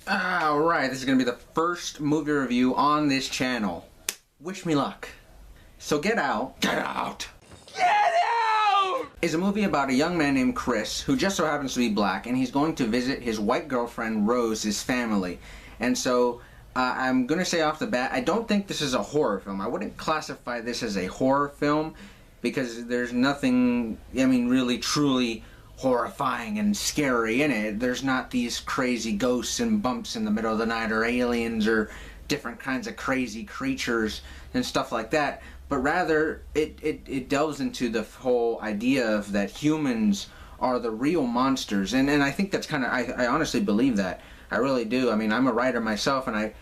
Alright, this is going to be the first movie review on this channel. Wish me luck. So Get Out. Get Out! Get Out! Is a movie about a young man named Chris who just so happens to be black, and he's going to visit his white girlfriend Rose's family. And so I'm going to say off the bat, I don't think this is a horror film. I wouldn't classify this as a horror film because there's nothing, really truly horrifying and scary in it. There's not these crazy ghosts and bumps in the middle of the night or aliens or different kinds of crazy creatures and stuff like that, but rather it delves into the whole idea of that humans are the real monsters, and I think that's kind of, I honestly believe that. I really do. I'm a writer myself, and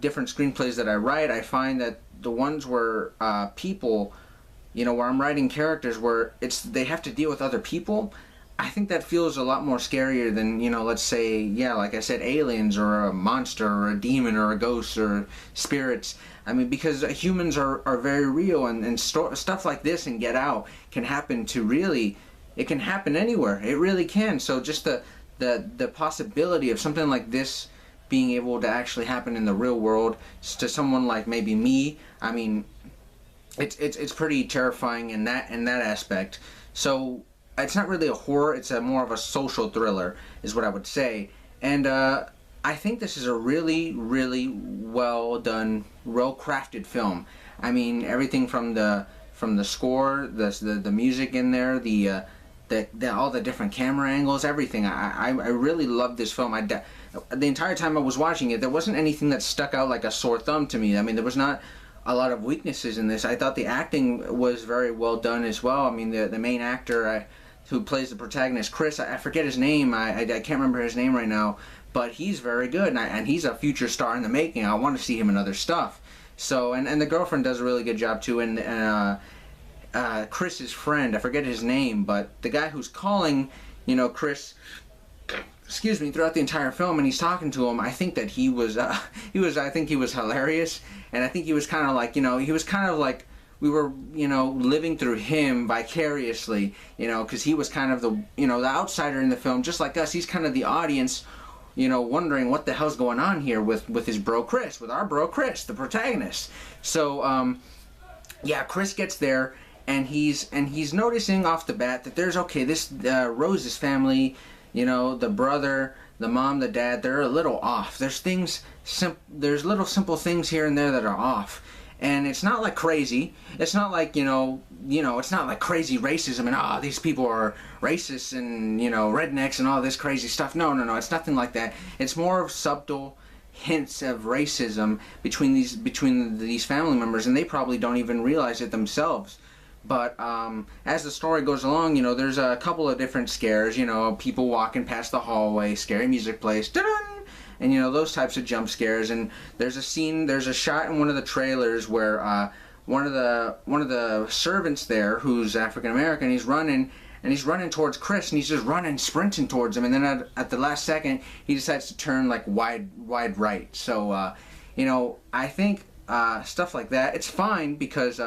different screenplays that I write, I find that the ones where people, where I'm writing characters where they have to deal with other people, I think that feels a lot more scarier than, let's say, like I said, aliens or a monster or a demon or a ghost or spirits. Because humans are very real, and stuff like this and Get Out can happen it can happen anywhere. It really can. So just the possibility of something like this being able to actually happen in the real world to someone like maybe me, it's pretty terrifying in that aspect. So it's not really a horror, it's more of a social thriller is what I would say. And I think this is a really, really well done, well crafted film. Everything from the score, the music in there, all the different camera angles, everything. I really loved this film. The entire time I was watching it, there wasn't anything that stuck out like a sore thumb to me. There was not a lot of weaknesses in this. I thought the acting was very well done as well. The main actor who plays the protagonist, Chris, I forget his name. I can't remember his name right now, but he's very good, and he's a future star in the making. I want to see him in other stuff. So, and the girlfriend does a really good job too, and Chris's friend, I forget his name, but the guy who's calling, Chris, throughout the entire film, and he's talking to him, I think that he was hilarious, and I think he was kind of like, we were, living through him vicariously, because he was kind of the outsider in the film, just like us. He's kind of the audience, wondering what the hell's going on here with his bro Chris, with our bro Chris, the protagonist. So, Chris gets there, and he's noticing off the bat that there's, this Rose's family, the brother, the mom, the dad, they're a little off. There's little simple things here and there that are off. And it's not like crazy. It's not like, it's not like crazy racism and, these people are racist and, rednecks and all this crazy stuff. No, it's nothing like that. It's more of subtle hints of racism between these family members, and they probably don't even realize it themselves. But as the story goes along, there's a couple of different scares, people walking past the hallway, scary music plays, dun-dun! And those types of jump scares. And there's a shot in one of the trailers where one of the servants there, who's African American, he's running towards Chris, and he's just running, sprinting towards him, and then at the last second he decides to turn like wide right. So I think stuff like that, it's fine, because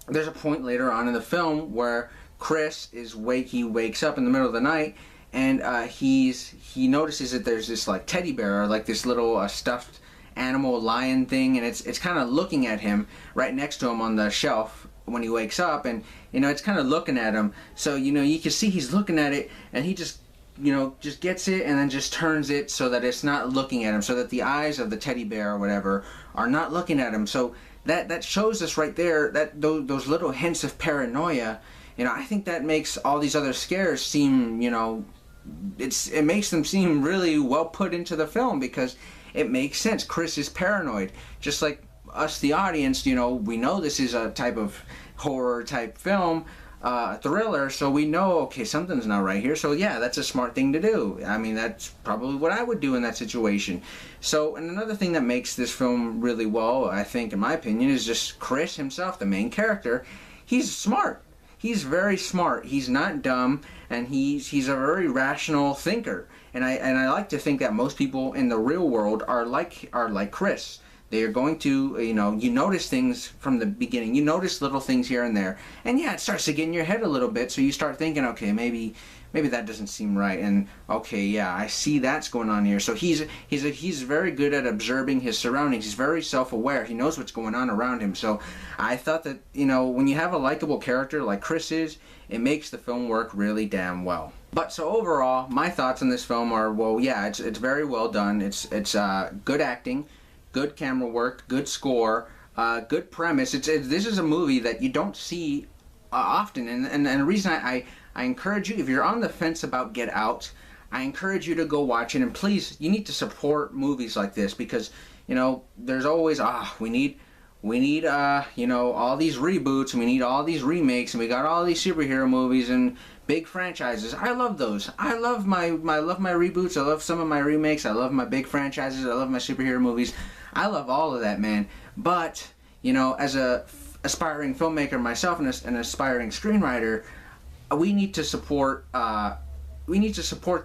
there's a point later on in the film where Chris he wakes up in the middle of the night, and he notices that there's this like teddy bear, or like this little stuffed animal lion thing, and it's kind of looking at him right next to him on the shelf when he wakes up, and it's kind of looking at him. So you can see he's looking at it, and he just gets it and then just turns it so that it's not looking at him, so that the eyes of the teddy bear or whatever are not looking at him. So that shows us right there that those little hints of paranoia. I think that makes all these other scares seem, it makes them seem really well put into the film, because it makes sense. Chris is paranoid, just like us, the audience. We know this is a type of horror type film, thriller, so we know, something's not right here. So that's a smart thing to do. That's probably what I would do in that situation. So, and another thing that makes this film really well, I think, in my opinion, is just Chris himself, the main character. He's smart. He's very smart. He's not dumb, and he's a very rational thinker. And I like to think that most people in the real world are like Chris. They are going to, you notice things from the beginning. You notice little things here and there, and it starts to get in your head a little bit. So you start thinking, okay, maybe maybe that doesn't seem right, and okay, yeah, I see that's going on here. So he's very good at observing his surroundings. He's very self-aware. He knows what's going on around him. So I thought that, you know, when you have a likable character like Chris is, it makes the film work really damn well. But so overall, my thoughts on this film are, well, yeah, it's very well done. It's good acting, good camera work, good score, good premise. This is a movie that you don't see often, and the reason I encourage you, if you're on the fence about Get Out, I encourage you to go watch it. And please, you need to support movies like this, because, you know, there's always we need you know, all these reboots, and we need all these remakes, and we got all these superhero movies and big franchises. I love those. I love my reboots. I love some of my remakes. I love my big franchises. I love my superhero movies. I love all of that, man. But, you know, as a aspiring filmmaker myself and an aspiring screenwriter, we need to support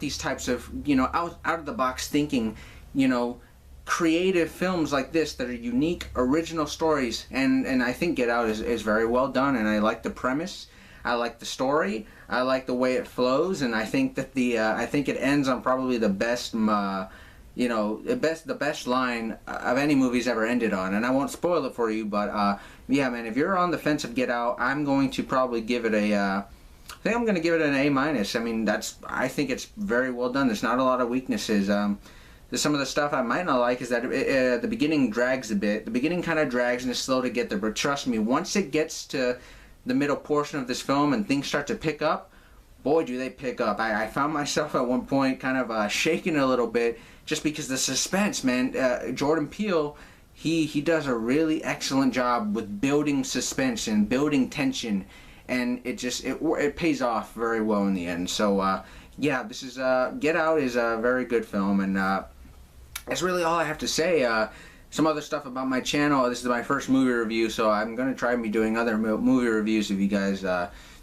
these types of, you know, out of the box thinking, you know, creative films like this that are unique, original stories. And I think Get Out is very well done, and I like the premise. I like the story. I like the way it flows, and I think that I think it ends on probably the best you know, the best line of any movie's ever ended on. And I won't spoil it for you, but yeah, man, if you're on the fence of Get Out, I'm going to probably give it I think I'm going to give it an A-. I mean, I think it's very well done. There's not a lot of weaknesses. There's some of the stuff I might not like is that the beginning drags a bit. The beginning kind of drags and is slow to get there, but trust me, once it gets to the middle portion of this film and things start to pick up, boy, do they pick up. I found myself at one point kind of shaking a little bit just because the suspense, man. Jordan Peele, he does a really excellent job with building suspense and building tension, and it pays off very well in the end. So yeah, this is Get Out is a very good film, and that's really all I have to say. Some other stuff about my channel. This is my first movie review, so I'm going to try and be doing other movie reviews if you guys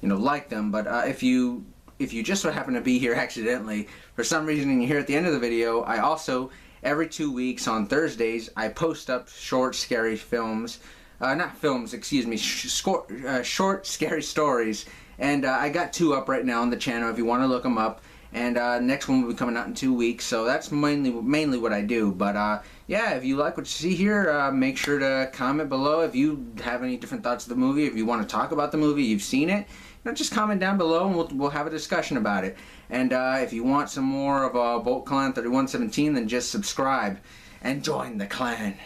you know, like them. But if you just so happen to be here accidentally for some reason and you're here at the end of the video, I also, every 2 weeks on Thursdays, I post up short scary films, not films, excuse me, short scary stories, and I got 2 up right now on the channel if you want to look them up. And next one will be coming out in 2 weeks, so that's mainly what I do. But yeah, if you like what you see here, make sure to comment below if you have any different thoughts of the movie. If you want to talk about the movie, you've seen it, you know, just comment down below and we'll have a discussion about it. And if you want some more of Bolt Clan 3117, then just subscribe and join the clan.